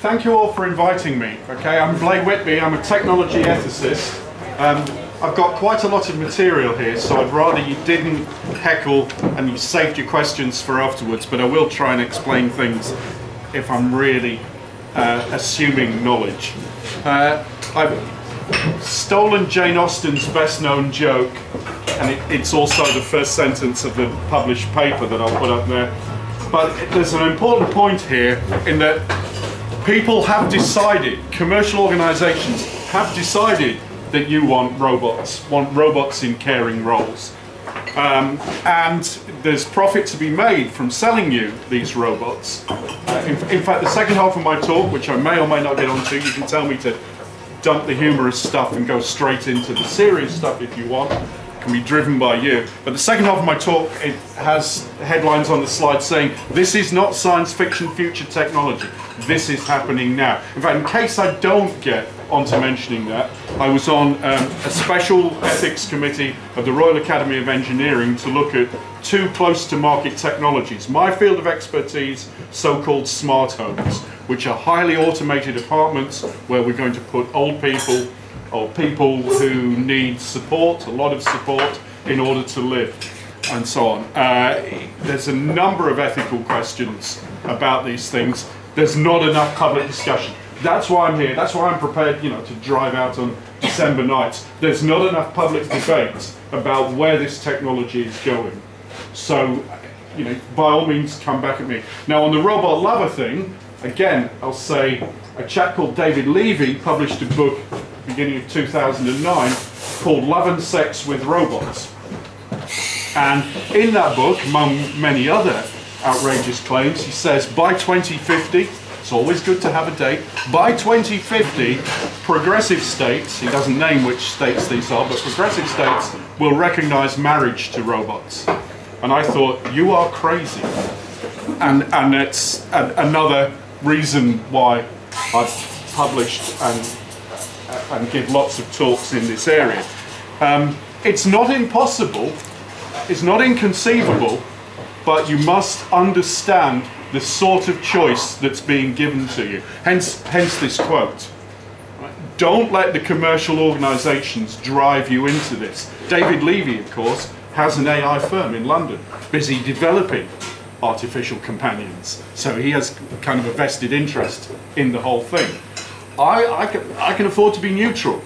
thank you all for inviting me. Okay, I'm Blay Whitby, I'm a technology ethicist. I've got quite a lot of material here, so I'd rather you didn't heckle and you saved your questions for afterwards, but I will try and explain things if I'm really assuming knowledge. I've stolen Jane Austen's best-known joke, and it's also the first sentence of the published paper that I'll put up there. But there's an important point here in that people have decided, commercial organizations have decided that you want robots in caring roles. And there's profit to be made from selling you these robots. In fact, the second half of my talk, which I may or may not get onto, you can tell me to dump the humorous stuff and go straight into the serious stuff if you want. It can be driven by you. But the second half of my talk, it has headlines on the slide saying, this is not science fiction future technology. This is happening now. In fact, in case I don't get onto mentioning that, I was on a special ethics committee of the Royal Academy of Engineering to look at two close to market technologies. My field of expertise, so-called smart homes, which are highly automated apartments where we're going to put old people or people who need support, a lot of support, in order to live, and so on. There's a number of ethical questions about these things. There's not enough public discussion. That's why I'm here. That's why I'm prepared, to drive out on December nights. There's not enough public debate about where this technology is going. So, by all means, come back at me. Now, on the robot lover thing, again, I'll say a chap called David Levy published a book beginning of 2009 called Love and Sex with Robots. And in that book, among many other outrageous claims, he says by 2050, it's always good to have a date, by 2050, progressive states, he doesn't name which states these are, but progressive states will recognize marriage to robots. And I thought, you are crazy. And it's another reason why I've published and give lots of talks in this area. It's not impossible, it's not inconceivable, but you must understand the sort of choice that's being given to you. Hence this quote. Don't let the commercial organizations drive you into this. David Levy, of course, has an AI firm in London, busy developing artificial companions. So he has kind of a vested interest in the whole thing. I can afford to be neutral,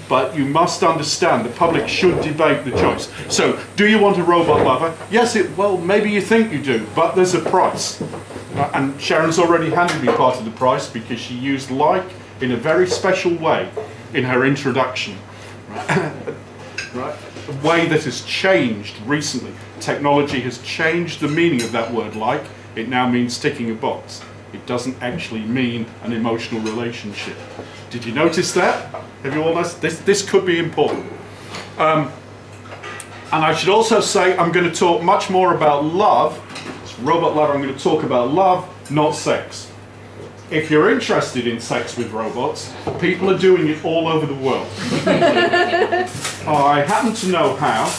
but you must understand the public should debate the choice. So, do you want a robot lover? Yes, well, maybe you think you do, but there's a price. And Sharon's already handed me part of the price because she used like in a very special way in her introduction. Right? A way that has changed recently. Technology has changed the meaning of that word like. It now means ticking a box. It doesn't actually mean an emotional relationship. Did you notice that? Have you all noticed? This could be important. And I should also say I'm going to talk much more about love. It's robot lover, I'm going to talk about love, not sex. If you're interested in sex with robots, people are doing it all over the world. I happen to know how,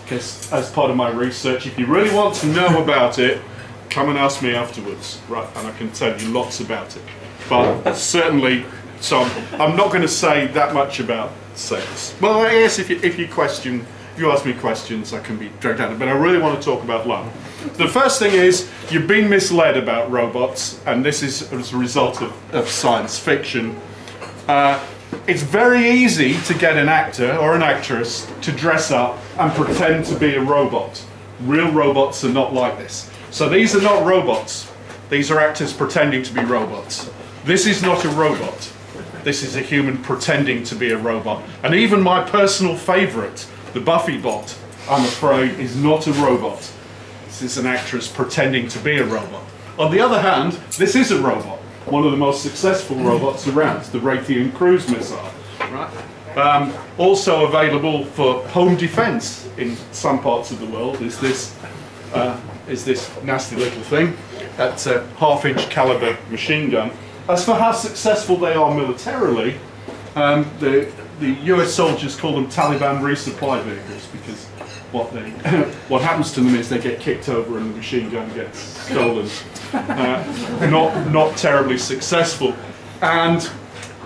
because as part of my research, if you really want to know about it, come and ask me afterwards, right? And I can tell you lots about it. But certainly, so I'm not going to say that much about sex. Well, I guess if you ask me questions, I can be dragged out. But I really want to talk about love. The first thing is, you've been misled about robots, and this is as a result of science fiction. It's very easy to get an actor or an actress to dress up and pretend to be a robot. Real robots are not like this. So these are not robots. These are actors pretending to be robots. This is not a robot. This is a human pretending to be a robot. And even my personal favourite, the Buffy bot, I'm afraid, is not a robot. This is an actress pretending to be a robot. On the other hand, this is a robot. One of the most successful robots around, the Raytheon cruise missile. Right? Also available for home defence in some parts of the world is this nasty little thing. That's a half-inch caliber machine gun. As for how successful they are militarily, the US soldiers call them Taliban resupply vehicles because what happens to them is they get kicked over and the machine gun gets stolen not terribly successful. And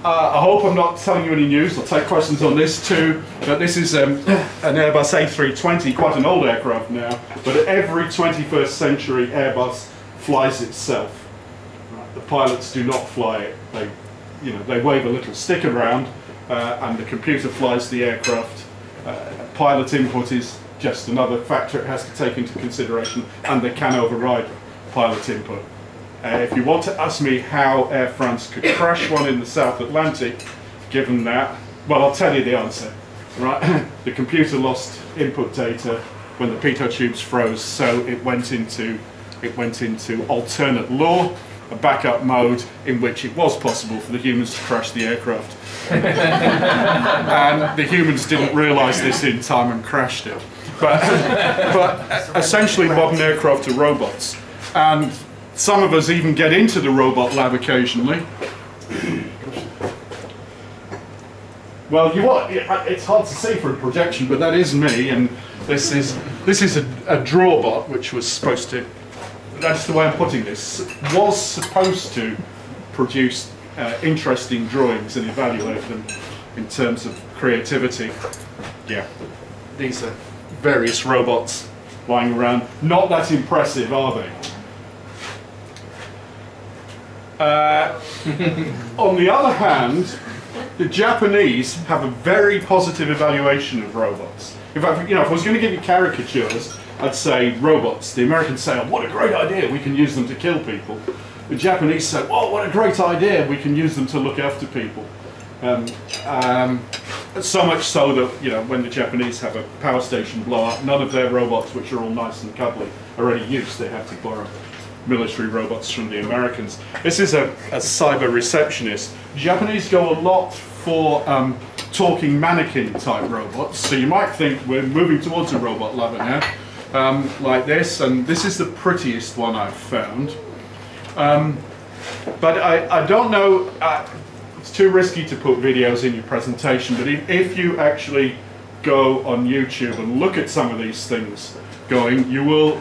I hope I'm not telling you any news. I'll take questions on this too. But this is an Airbus A320, quite an old aircraft now. But every 21st century Airbus flies itself. The pilots do not fly it. They wave a little stick around, and the computer flies the aircraft. Pilot input is just another factor it has to take into consideration, and they can override pilot input. If you want to ask me how Air France could crash one in the South Atlantic, given that, well, I'll tell you the answer. Right? The computer lost input data when the pitot tubes froze, so it went into alternate law, a backup mode in which it was possible for the humans to crash the aircraft. And the humans didn't realise this in time and crashed it. But essentially modern aircraft are robots. And some of us even get into the robot lab occasionally. Well, it's hard to see from projection, but that is me, and this is a drawbot which was supposed to, that's the way I'm putting this, was supposed to produce interesting drawings and evaluate them in terms of creativity. Yeah, these are various robots lying around. Not that impressive, are they? On the other hand, the Japanese have a very positive evaluation of robots. In fact, if I was going to give you caricatures, I'd say robots. The Americans say, oh, what a great idea, we can use them to kill people. The Japanese say, oh, what a great idea, we can use them to look after people. So much so that, when the Japanese have a power station blow up, none of their robots, which are all nice and cuddly, are any use. They have to borrow military robots from the Americans. This is a cyber receptionist. Japanese go a lot for talking mannequin type robots, so you might think we're moving towards a robot lover now, like this, and this is the prettiest one I've found. But I don't know, it's too risky to put videos in your presentation, but if you actually go on YouTube and look at some of these things going, you will,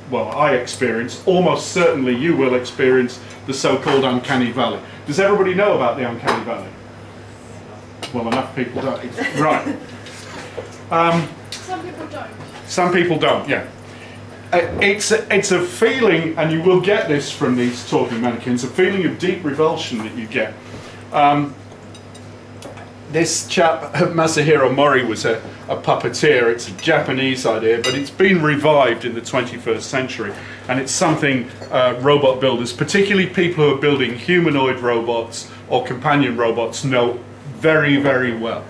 well, I experience, almost certainly you will experience the so-called uncanny valley. Does everybody know about the uncanny valley? Well, enough people don't. Right. Some people don't. Some people don't, yeah. It's a feeling, and you will get this from these talking mannequins, a feeling of deep revulsion that you get. This chap, Masahiro Mori, was a puppeteer. It's a Japanese idea, but it's been revived in the 21st century. And it's something robot builders, particularly people who are building humanoid robots or companion robots, know very, very well.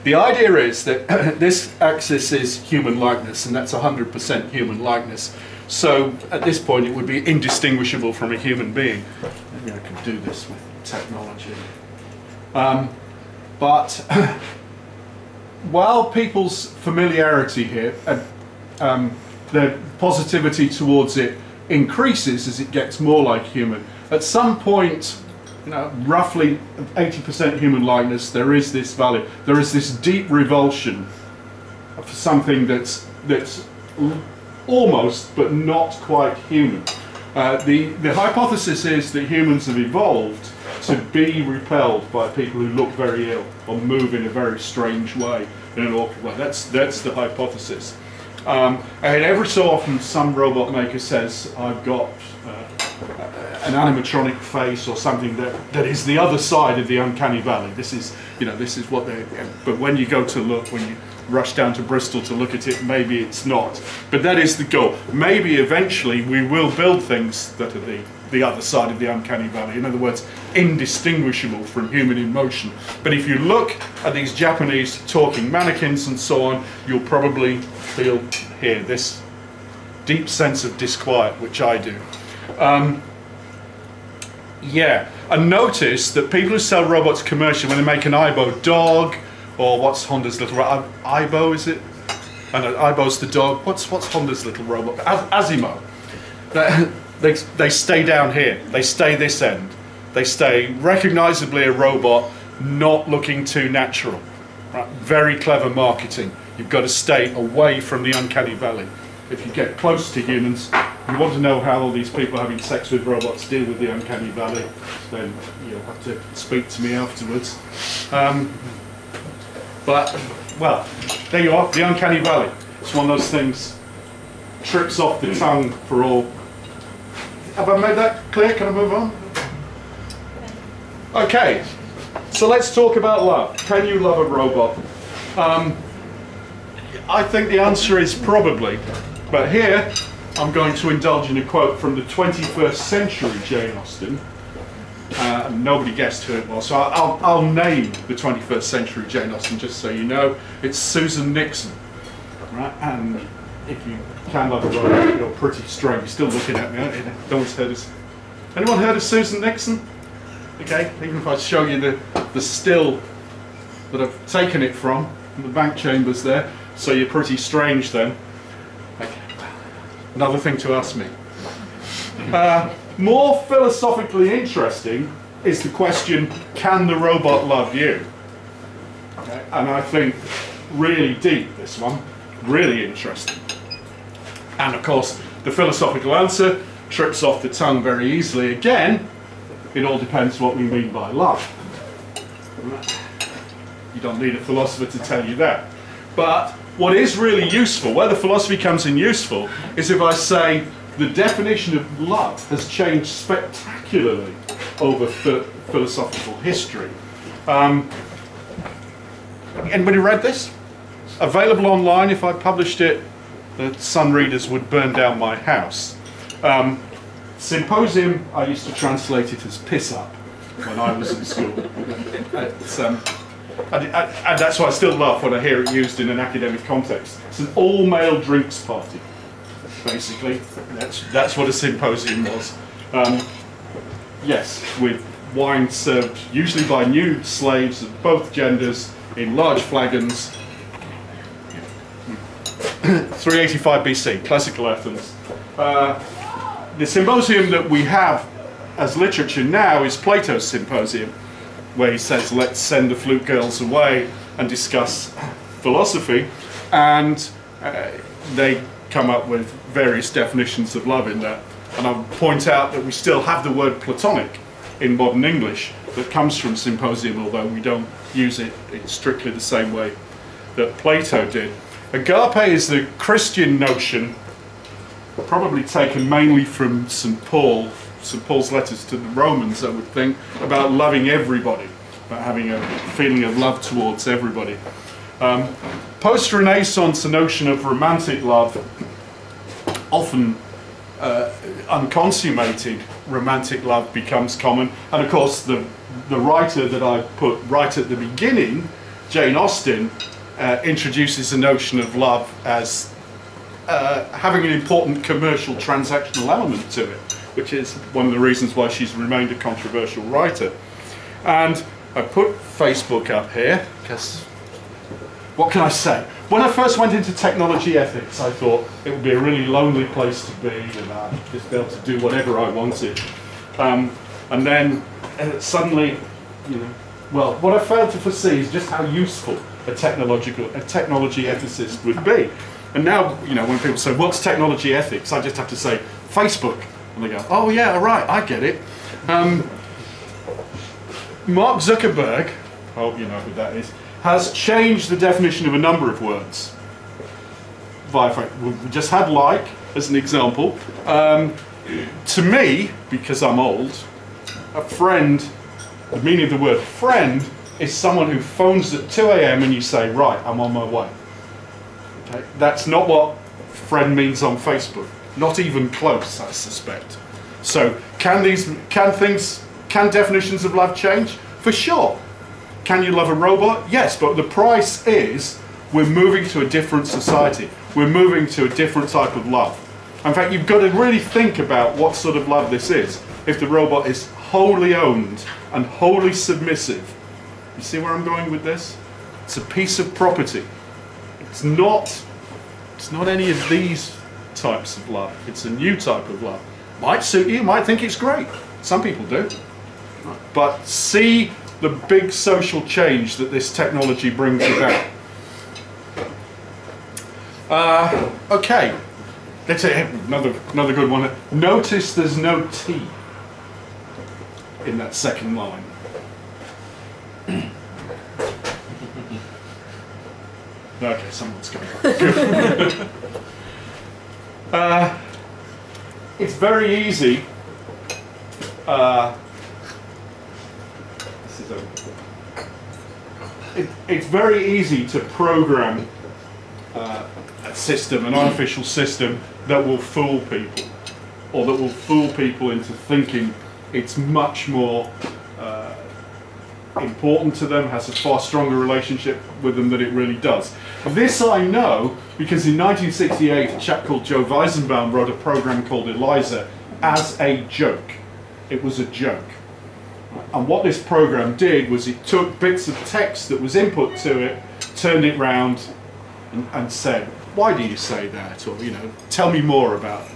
The idea is that this axis is human likeness, and that's 100% human likeness. So at this point, it would be indistinguishable from a human being. Maybe I could do this with technology. But while people's familiarity here, their positivity towards it increases as it gets more like human, at some point, roughly 80% human likeness, there is this value. There is this deep revulsion for something that's almost but not quite human. The hypothesis is that humans have evolved to be repelled by people who look very ill or move in a very strange way, in an awkward way. That's the hypothesis. And every so often some robot maker says, I've got an animatronic face or something that is the other side of the uncanny valley. This is what they, but when you go to look, when you rush down to Bristol to look at it, maybe it's not. But that is the goal. Maybe eventually we will build things that are the other side of the uncanny valley. In other words, indistinguishable from human emotion. But if you look at these Japanese talking mannequins and so on, you'll probably feel here this deep sense of disquiet, which I do. Yeah, and notice that people who sell robots commercially, when they make an Aibo dog, or what's Honda's little Aibo, is it? I know, Aibo's the dog. What's Honda's little robot? Asimo. They stay down here. They stay this end. They stay recognisably a robot, not looking too natural. Right? Very clever marketing. You've got to stay away from the uncanny valley. If you get close to humans, you want to know how all these people having sex with robots deal with the uncanny valley, then you'll have to speak to me afterwards. But, well, there you are, the uncanny valley. It's one of those things, trips off the tongue for all. Have I made that clear? Can I move on? Okay, so let's talk about love. Can you love a robot? I think the answer is probably, but here I'm going to indulge in a quote from the 21st century Jane Austen. Nobody guessed who it was, so I'll name the 21st century Jane Austen just so you know. It's Susan Nixon, right? And if you can love a robot, you're pretty strange. You're still looking at me, aren't you? No one's heard of. Anyone heard of Susan Nixon? Okay, even if I show you the still that I've taken it from the bank chambers there, so you're pretty strange then. Okay. Another thing to ask me. More philosophically interesting is the question, can the robot love you? Okay. And I think really deep, this one, really interesting. And of course, the philosophical answer trips off the tongue very easily again. It all depends what we mean by love. You don't need a philosopher to tell you that. But what is really useful, where the philosophy comes in useful, is if I say the definition of love has changed spectacularly over philosophical history. Anybody read this? Available online. If I published it, the Sun readers would burn down my house. Symposium, I used to translate it as piss up when I was in school. And that's why I still laugh when I hear it used in an academic context. It's an all-male drinks party, basically. That's what a symposium was. Yes, with wine served usually by nude slaves of both genders in large flagons. 385 BC, classical Athens. The symposium that we have as literature now is Plato's Symposium, where he says, let's send the flute girls away and discuss philosophy, and they come up with various definitions of love in that. And I'll point out that we still have the word platonic in modern English that comes from Symposium, although we don't use it in strictly the same way that Plato did. Agape is the Christian notion, probably taken mainly from St. Paul's letters to the Romans, I would think, about loving everybody, about having a feeling of love towards everybody. Post-Renaissance, the notion of romantic love, often unconsummated romantic love, becomes common. And of course, the writer that I put right at the beginning, Jane Austen, introduces the notion of love as having an important commercial transactional element to it, which is one of the reasons why she's remained a controversial writer. And I put Facebook up here because, what can I say? When I first went into technology ethics, I thought it would be a really lonely place to be, and I'd just be able to do whatever I wanted. And then suddenly, you know, well, what I failed to foresee is just how useful a technology ethicist would be. And now, you know, when people say, what's technology ethics? I just have to say, Facebook. And they go, oh yeah, right, I get it. Mark Zuckerberg, I hope you know who that is, has changed the definition of a number of words. We just had like, as an example. To me, because I'm old, a friend, the meaning of the word friend is someone who phones at 2 AM and you say, right, I'm on my way. Okay? That's not what friend means on Facebook. Not even close, I suspect. So, can definitions of love change? For sure. Can you love a robot? Yes, but the price is we're moving to a different society. We're moving to a different type of love. In fact, you've got to really think about what sort of love this is. If the robot is wholly owned and wholly submissive. You see where I'm going with this? It's a piece of property. It's not any of these types of love. It's a new type of love. Might suit you, might think it's great. Some people do. But see the big social change that this technology brings about. Okay, Let's say another good one. Notice there's no T in that second line. Okay, someone's coming. It's very easy. It's very easy to program a system, an artificial system, that will fool people, or that will fool people into thinking it's much more important to them, has a far stronger relationship with them than it really does. This I know because in 1968 a chap called Joe Weizenbaum wrote a program called ELIZA as a joke. It was a joke. And what this program did was it took bits of text that was input to it, turned it round and said, why do you say that? Or, you know, tell me more about it.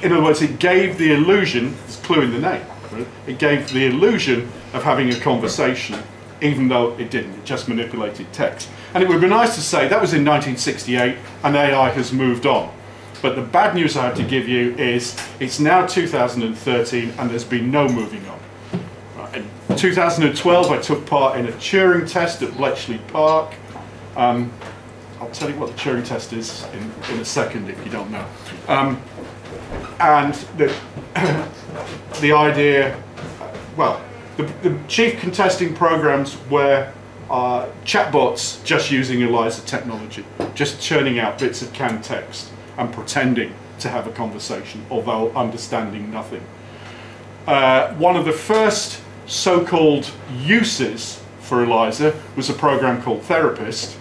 In other words, it gave the illusion, there's a clue in the name, right? It gave the illusion of having a conversation, even though it didn't, it just manipulated text. And it would be nice to say that was in 1968 and AI has moved on. But the bad news I have to give you is it's now 2013 and there's been no moving on. In 2012 I took part in a Turing test at Bletchley Park. I'll tell you what the Turing test is in a second if you don't know. And the idea, well, the chief contesting programs were chatbots just using ELIZA technology, just churning out bits of canned text and pretending to have a conversation, although understanding nothing. One of the first so-called uses for ELIZA was a program called Therapist,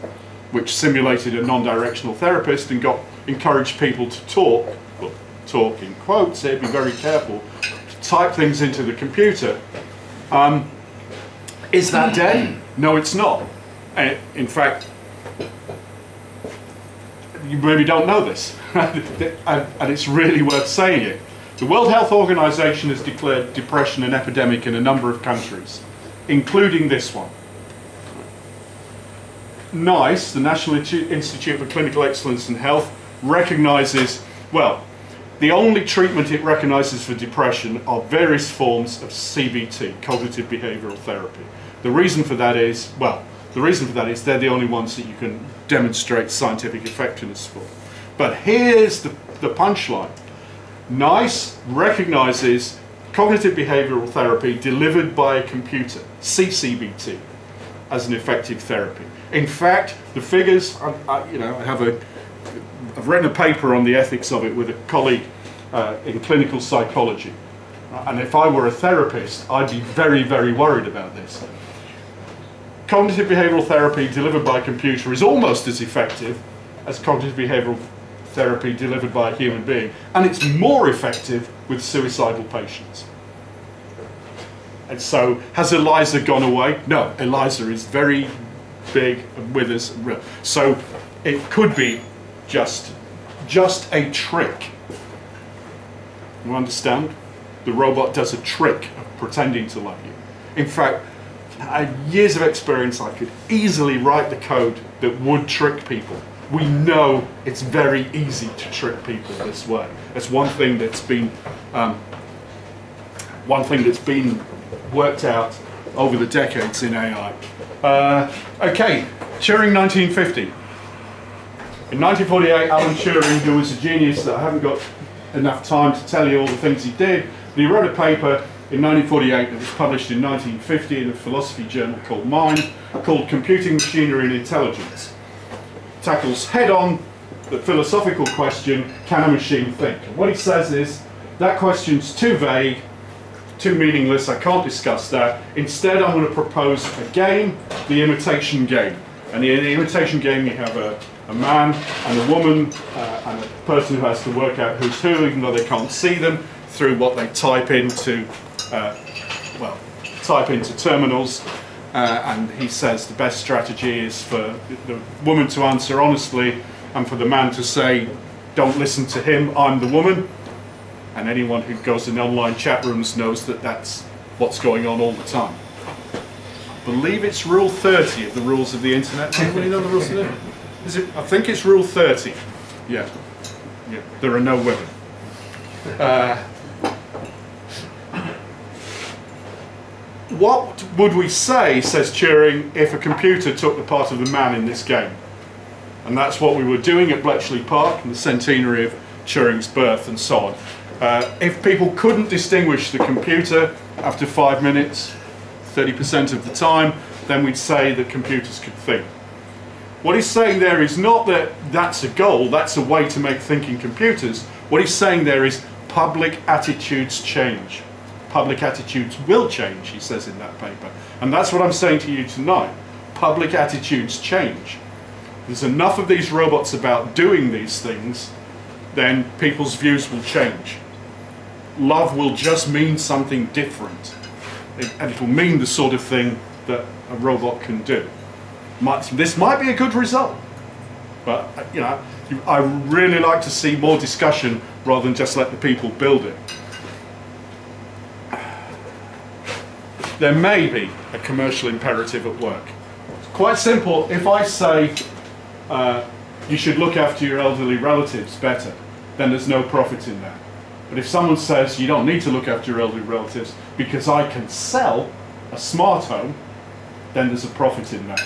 which simulated a non-directional therapist and encouraged people to talk, well, talk in quotes here, be very careful, type things into the computer. Is that dead? No, it's not. In fact, you maybe don't know this, and it's really worth saying it. The World Health Organization has declared depression an epidemic in a number of countries, including this one. NICE, the National Institute for Clinical Excellence in Health, recognizes, well, the only treatment it recognizes for depression are various forms of CBT, cognitive behavioral therapy. The reason for that is, well, they're the only ones that you can demonstrate scientific effectiveness for. But here's the punchline. NICE recognizes cognitive behavioral therapy delivered by a computer, CCBT, as an effective therapy. In fact, the figures, I've written a paper on the ethics of it with a colleague in clinical psychology. And if I were a therapist, I'd be very, very worried about this. Cognitive behavioral therapy delivered by a computer is almost as effective as cognitive behavioral therapy delivered by a human being. And it's more effective with suicidal patients. And so, has ELIZA gone away? No, ELIZA is very big and with us and real. So, it could be just a trick. You understand? The robot does a trick of pretending to love you. In fact, I had years of experience. I could easily write the code that would trick people. We know it's very easy to trick people this way. That's one thing that's been worked out over the decades in AI. Okay, Turing 1950. In 1948, Alan Turing, who was a genius that I haven't got enough time to tell you all the things he did, but he wrote a paper in 1948 that was published in 1950 in a philosophy journal called Mind, called Computing Machinery and Intelligence. It tackles head-on the philosophical question, can a machine think? And what he says is, that question's too vague, too meaningless, I can't discuss that. Instead, I'm going to propose a game, the imitation game. And in the imitation game, you have a man and a woman and a person who has to work out who's who, even though they can't see them, through what they type into terminals. And he says the best strategy is for the woman to answer honestly and for the man to say, don't listen to him, I'm the woman. And anyone who goes in online chat rooms knows that that's what's going on all the time. I believe it's rule 30 of the rules of the internet. Anybody know the rules of the internet? Is it? I think it's rule 30. Yeah. Yeah, there are no women. What would we say, says Turing, if a computer took the part of the man in this game? And that's what we were doing at Bletchley Park in the centenary of Turing's birth and so on. If people couldn't distinguish the computer after 5 minutes, 30% of the time, then we'd say that computers could think. What he's saying there is not that that's a goal, that's a way to make thinking computers. What he's saying there is public attitudes change. Public attitudes will change, he says in that paper. And that's what I'm saying to you tonight. Public attitudes change. There's enough of these robots about doing these things, then people's views will change. Love will just mean something different. And it will mean the sort of thing that a robot can do. This might be a good result, but you know, I really like to see more discussion rather than just let the people build it. There may be a commercial imperative at work. It's quite simple. If I say you should look after your elderly relatives better, then there's no profit in that. But if someone says you don't need to look after your elderly relatives because I can sell a smart home, then there's a profit in that.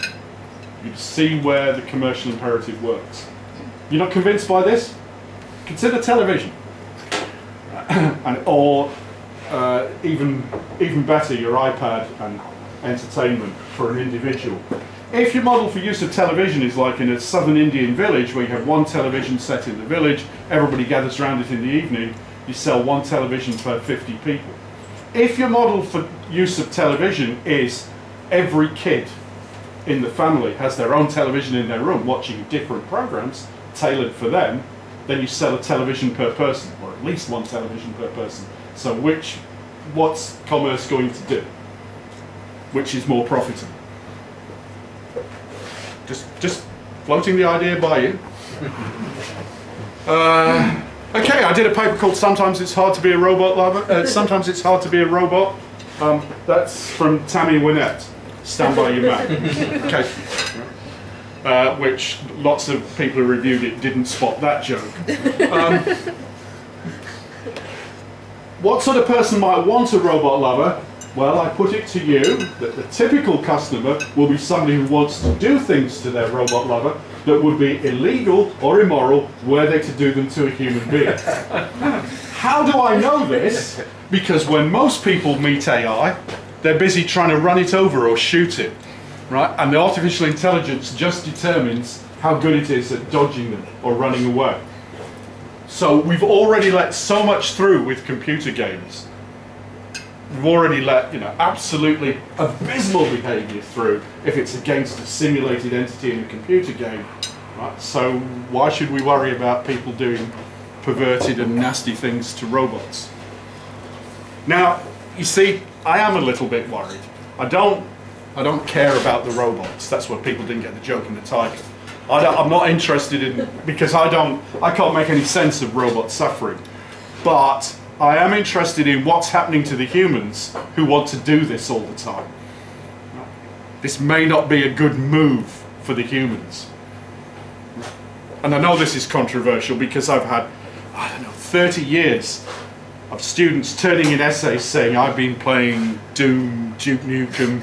You see where the commercial imperative works. You're not convinced by this? Consider television. Or even better, your iPad and entertainment for an individual. If your model for use of television is like in a southern Indian village where you have one television set in the village, everybody gathers around it in the evening, you sell one television per 50 people. If your model for use of television is every kid in the family has their own television in their room watching different programs tailored for them, then you sell a television per person, or at least one television per person. So what's commerce going to do? Which is more profitable? Just floating the idea by you. Okay, I did a paper called "Sometimes It's Hard to Be a Robot Lover." Sometimes it's hard to be a robot. That's from Tammy Wynette. Stand by your man. Okay. Which lots of people who reviewed it didn't spot that joke. What sort of person might want a robot lover? Well, I put it to you that the typical customer will be somebody who wants to do things to their robot lover that would be illegal or immoral were they to do them to a human being. How do I know this? Because when most people meet AI, they're busy trying to run it over or shoot it, right? And the artificial intelligence just determines how good it is at dodging them or running away. So we've already let so much through with computer games. We've already let, absolutely abysmal behaviour through if it's against a simulated entity in a computer game, right? So why should we worry about people doing perverted and nasty things to robots? Now, you see, I am a little bit worried. I don't care about the robots. That's what people didn't get the joke in the title. I'm not interested in, because I can't make any sense of robot suffering. But I am interested in what's happening to the humans who want to do this all the time. This may not be a good move for the humans. And I know this is controversial because I've had, 30 years of students turning in essays saying I've been playing Doom, Duke Nukem,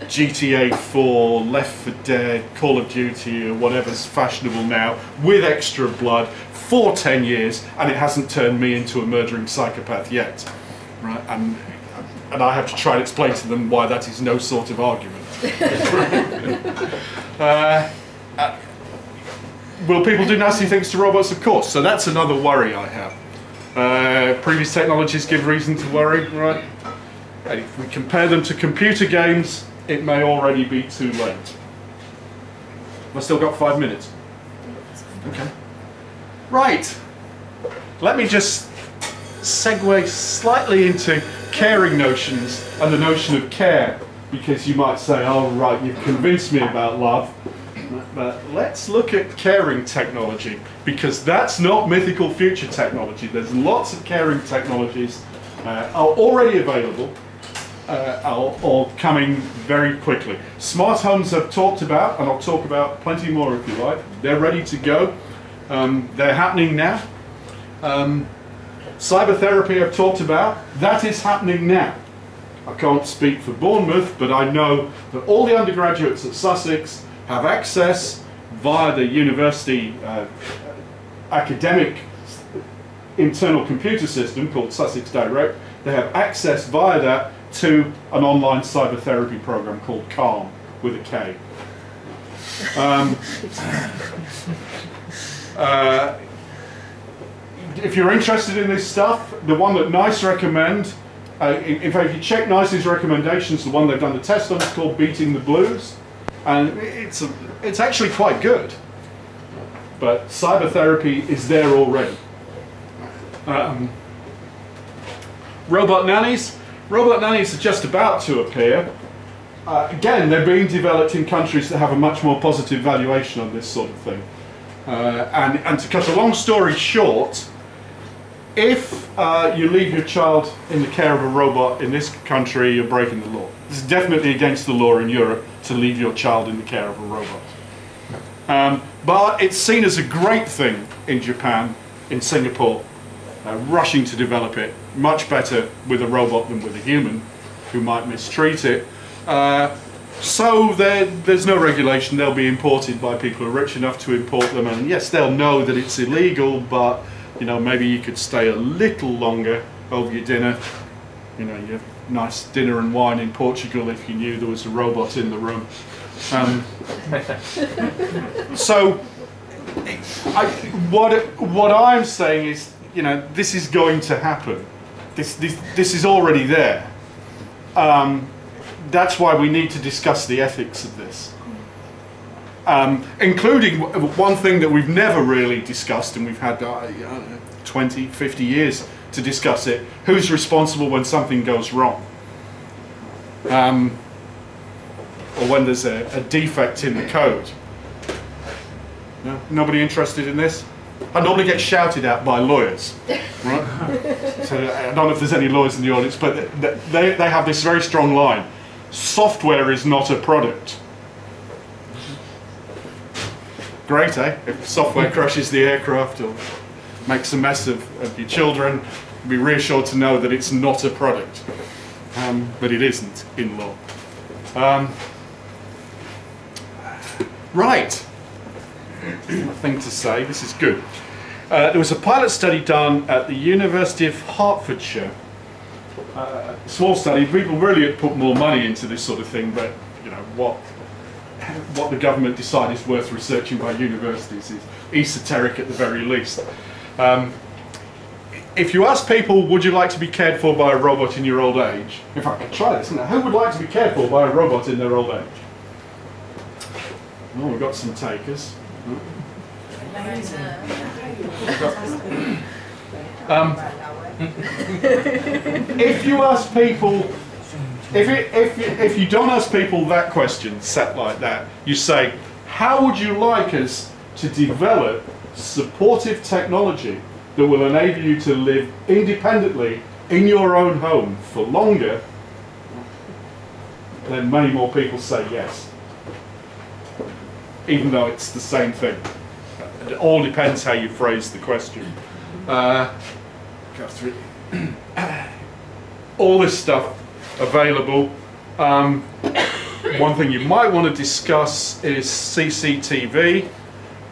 GTA 4, Left 4 Dead, Call of Duty, or whatever's fashionable now, with extra blood, for 10 years, and it hasn't turned me into a murdering psychopath yet. Right? And I have to try and explain to them why that is no sort of argument. Will people do nasty things to robots? Of course. So that's another worry I have. Previous technologies give reason to worry, right? And if we compare them to computer games, it may already be too late. I've still got 5 minutes. Okay. Right. Let me just segue slightly into caring notions and the notion of care, because you might say, oh right, you've convinced me about love. But let's look at caring technology, because that's not mythical future technology. There's lots of caring technologies are already available or coming very quickly. Smart homes I've talked about, and I'll talk about plenty more if you like. They're ready to go. They're happening now. Cybertherapy I've talked about, that is happening now. I can't speak for Bournemouth, but I know that all the undergraduates at Sussex have access via the university academic internal computer system called Sussex Direct. They have access via that to an online cybertherapy program called CALM with a K. If you're interested in this stuff, the one that NICE recommend, in fact, if you check NICE's recommendations, the one they've done the test on is called Beating the Blues, and it's actually quite good. But cybertherapy is there already. Robot nannies. Robot nannies are just about to appear. Again, they're being developed in countries that have a much more positive valuation on this sort of thing. And to cut a long story short, if you leave your child in the care of a robot in this country, you're breaking the law. It's definitely against the law in Europe to leave your child in the care of a robot. But it's seen as a great thing in Japan, in Singapore, rushing to develop it. Much better with a robot than with a human who might mistreat it. So there's no regulation. They'll be imported by people who are rich enough to import them, and yes, they'll know that it's illegal, but you know, maybe you could stay a little longer over your dinner. You know, your nice dinner and wine in Portugal if you knew there was a robot in the room. So what I'm saying is, you know, this is going to happen. This is already there. That's why we need to discuss the ethics of this. Including one thing that we've never really discussed, and we've had 20, 50 years to discuss it: who's responsible when something goes wrong? Or when there's a defect in the code. No? Nobody interested in this? I normally get shouted at by lawyers, right? So I don't know if there's any lawyers in the audience, but they have this very strong line: software is not a product. Great, eh? If software crashes the aircraft or makes a mess of your children, be reassured to know that it's not a product. But it isn't in law. Right. Thing to say, this is good. There was a pilot study done at the University of Hertfordshire. Small study. People really had put more money into this sort of thing, but you know what the government decide is worth researching by universities is esoteric at the very least. If you ask people, would you like to be cared for by a robot in your old age? In fact, I could try this, isn't it? Who would like to be cared for by a robot in their old age? Oh, we've got some takers. If you ask people, if you don't ask people that question set like that, you say, how would you like us to develop supportive technology that will enable you to live independently in your own home for longer? Then many more people say yes, even though it's the same thing. It all depends how you phrase the question. All this stuff available. One thing you might want to discuss is CCTV.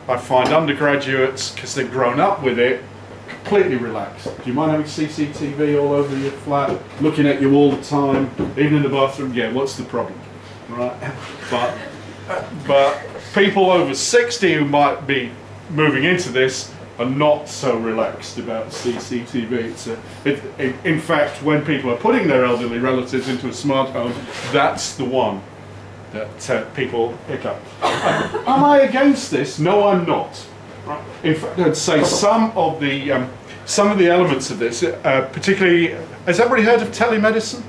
I find undergraduates, because they've grown up with it, completely relaxed. Do you mind having CCTV all over your flat, looking at you all the time, even in the bathroom? Yeah, what's the problem? Right? But people over 60 who might be moving into this are not so relaxed about CCTV. In fact, when people are putting their elderly relatives into a smart home, that's the one that people pick up. Am I against this? No, I'm not. In fact, I'd say some of the elements of this, particularly, has everybody heard of telemedicine?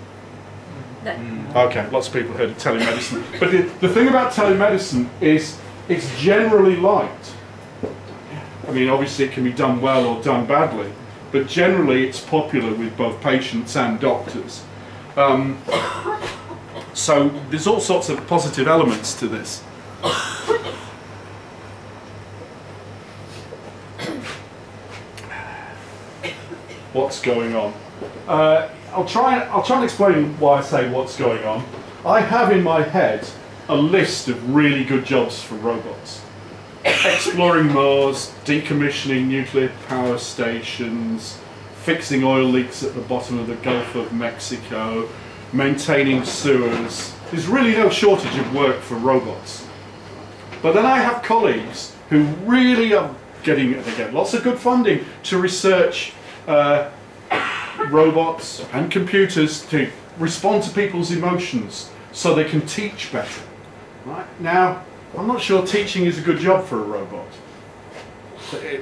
No. Okay, lots of people heard of telemedicine. But the thing about telemedicine is it's generally liked. I mean, obviously it can be done well or done badly, but generally it's popular with both patients and doctors. So there's all sorts of positive elements to this. what's going on. I'll try and explain why I say what's going on. I have in my head a list of really good jobs for robots. Exploring Mars, decommissioning nuclear power stations, fixing oil leaks at the bottom of the Gulf of Mexico, maintaining sewers. There's really no shortage of work for robots. But then I have colleagues who really are getting, they get lots of good funding to research robots and computers to respond to people's emotions so they can teach better. Right? Now, I'm not sure teaching is a good job for a robot.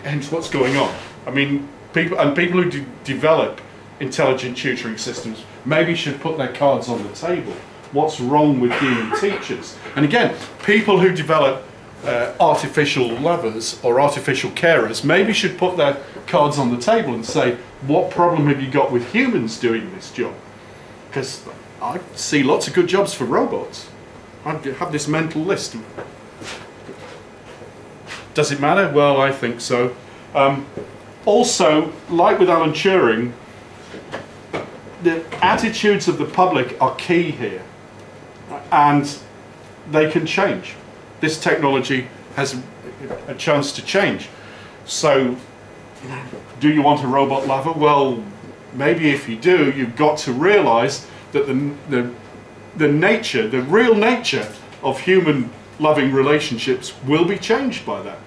Hence what's going on. I mean, people who develop intelligent tutoring systems maybe should put their cards on the table. What's wrong with human teachers? And again, people who develop artificial lovers or artificial carers maybe should put their cards on the table and say, what problem have you got with humans doing this job? Because I see lots of good jobs for robots. I have this mental list. Does it matter? Well, I think so. Also, like with Alan Turing, the attitudes of the public are key here, and they can change. This technology has a chance to change. So, do you want a robot lover? Well, maybe if you do, you've got to realise that the real nature of human loving relationships will be changed by that.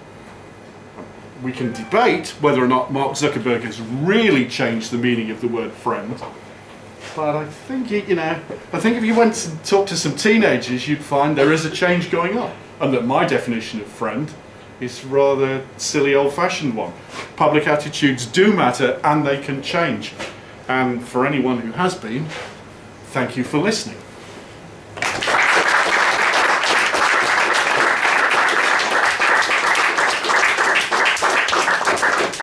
We can debate whether or not Mark Zuckerberg has really changed the meaning of the word friend. But I think, I think if you went and talked to some teenagers, you'd find there is a change going on. And that my definition of friend is rather silly old-fashioned one. Public attitudes do matter and they can change. And for anyone who has been, thank you for listening.